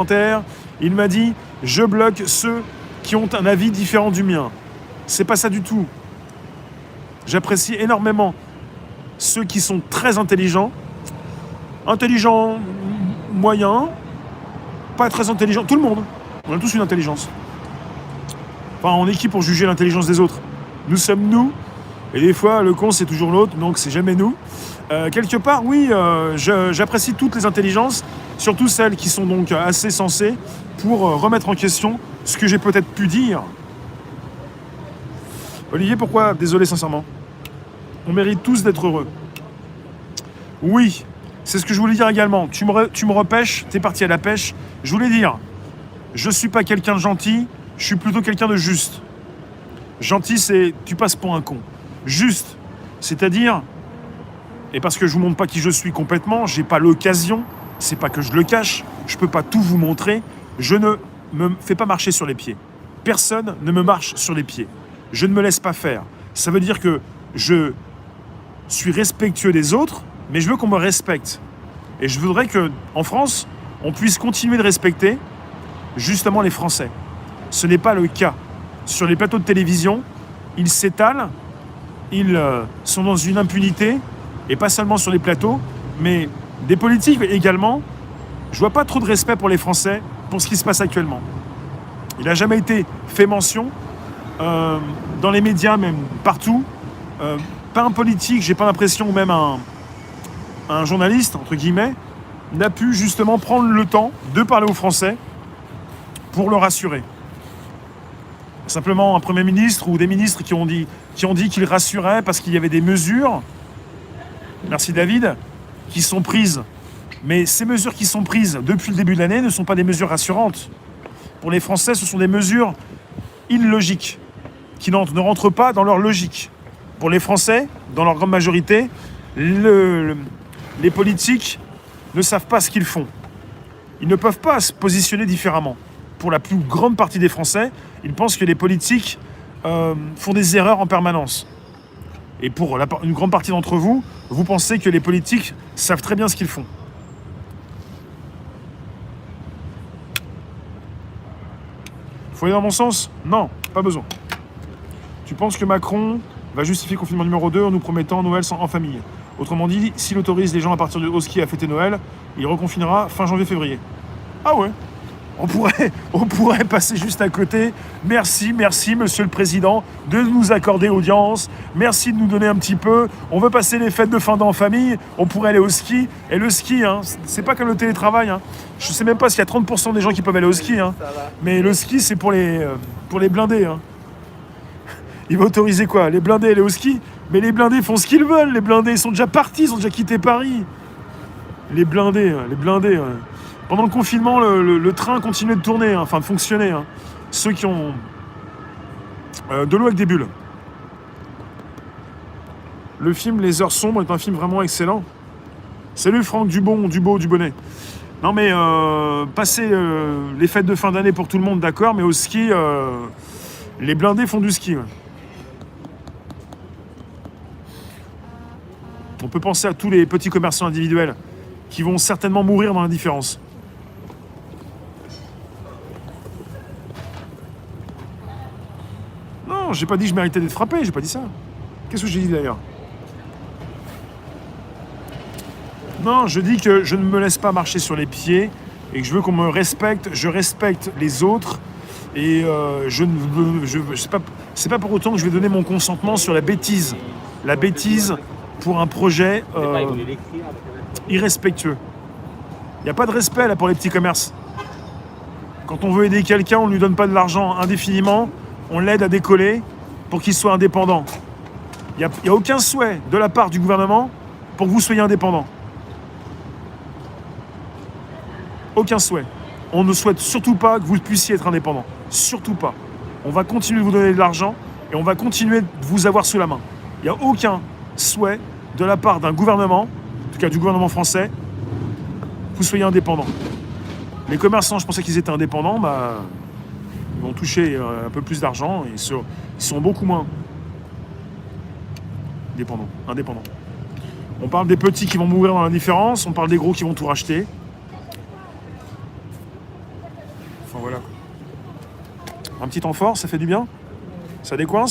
commentaire, il m'a dit « Je bloque ceux qui ont un avis différent du mien ». C'est pas ça du tout. J'apprécie énormément ceux qui sont très intelligents, moyen, pas très intelligent, tout le monde. On a tous une intelligence. Enfin, on est qui pour juger l'intelligence des autres? Nous sommes nous, et des fois, le con, c'est toujours l'autre, donc c'est jamais nous. Quelque part, oui, j'apprécie toutes les intelligences, surtout celles qui sont donc assez sensées pour remettre en question ce que j'ai peut-être pu dire. Olivier, pourquoi? Désolé, sincèrement. On mérite tous d'être heureux. Oui, c'est ce que je voulais dire également. Tu me repêches, t'es parti à la pêche. Je voulais dire, je suis pas quelqu'un de gentil, je suis plutôt quelqu'un de juste. Gentil, c'est tu passes pour un con. Juste, c'est-à-dire, et parce que je vous montre pas qui je suis complètement, j'ai pas l'occasion, c'est pas que je le cache, je peux pas tout vous montrer, je ne me fais pas marcher sur les pieds. Personne ne me marche sur les pieds. Je ne me laisse pas faire. Ça veut dire que je suis respectueux des autres, mais je veux qu'on me respecte. Et je voudrais qu'en France, on puisse continuer de respecter justement les Français. Ce n'est pas le cas. Sur les plateaux de télévision, ils s'étalent, ils sont dans une impunité, et pas seulement sur les plateaux, mais des politiques également. Je vois pas trop de respect pour les Français, pour ce qui se passe actuellement. Il n'a jamais été fait mention, dans les médias, même partout, pas un politique, j'ai pas l'impression, ou même un journaliste, entre guillemets, n'a pu justement prendre le temps de parler aux Français pour le rassurer. Simplement un Premier ministre ou des ministres qui ont dit qu'ils rassuraient parce qu'il y avait des mesures, merci David, qui sont prises. Mais ces mesures qui sont prises depuis le début de l'année ne sont pas des mesures rassurantes. Pour les Français, ce sont des mesures illogiques, qui ne rentrent pas dans leur logique. Pour les Français, dans leur grande majorité, les politiques ne savent pas ce qu'ils font. Ils ne peuvent pas se positionner différemment. Pour la plus grande partie des Français, ils pensent que les politiques font des erreurs en permanence. Et pour une grande partie d'entre vous, vous pensez que les politiques savent très bien ce qu'ils font. Faut aller dans mon sens? Non, pas besoin. Tu penses que Macron va justifier le confinement numéro 2 en nous promettant Noël en famille? Autrement dit, s'il autorise les gens à partir de ski à fêter Noël, il reconfinera fin janvier-février. Ah ouais, on pourrait passer juste à côté. Merci, Monsieur le Président, de nous accorder audience. Merci de nous donner un petit peu. On veut passer les fêtes de fin d'an en famille. On pourrait aller au ski. Et le ski, hein, c'est pas comme le télétravail. Hein. Je sais même pas s'il y a 30% des gens qui peuvent aller au ski. Hein. Mais le ski, c'est pour les blindés. Hein. Il va autoriser quoi? Les blindés aller au ski? Mais les blindés font ce qu'ils veulent. Les blindés, ils sont déjà partis, ils ont déjà quitté Paris. Les blindés. Pendant le confinement, le train continuait de tourner, hein, enfin de fonctionner. Hein. Ceux qui ont de l'eau avec des bulles. Le film Les Heures Sombres est un film vraiment excellent. Salut Franck Dubonnet. Non mais passer les fêtes de fin d'année pour tout le monde, d'accord, mais au ski, les blindés font du ski. Ouais. On peut penser à tous les petits commerçants individuels qui vont certainement mourir dans l'indifférence. Non, j'ai pas dit que je méritais d'être frappé, j'ai pas dit ça. Qu'est-ce que j'ai dit d'ailleurs? Non, je dis que je ne me laisse pas marcher sur les pieds et que je veux qu'on me respecte, je respecte les autres et c'est pas pour autant que je vais donner mon consentement sur la bêtise. La bêtise pour un projet irrespectueux. Il n'y a pas de respect là pour les petits commerces. Quand on veut aider quelqu'un, on ne lui donne pas de l'argent indéfiniment, on l'aide à décoller pour qu'il soit indépendant. Il n'y a aucun souhait de la part du gouvernement pour que vous soyez indépendant. Aucun souhait. On ne souhaite surtout pas que vous puissiez être indépendant. Surtout pas. On va continuer de vous donner de l'argent et on va continuer de vous avoir sous la main. Il n'y a aucun souhait de la part d'un gouvernement, en tout cas du gouvernement français, que vous soyez indépendant. Les commerçants, je pensais qu'ils étaient indépendants, ils vont toucher un peu plus d'argent et ils sont beaucoup moins indépendants. On parle des petits qui vont mourir dans l'indifférence, on parle des gros qui vont tout racheter. Enfin voilà. Un petit temps fort, ça fait du bien. Ça décoince.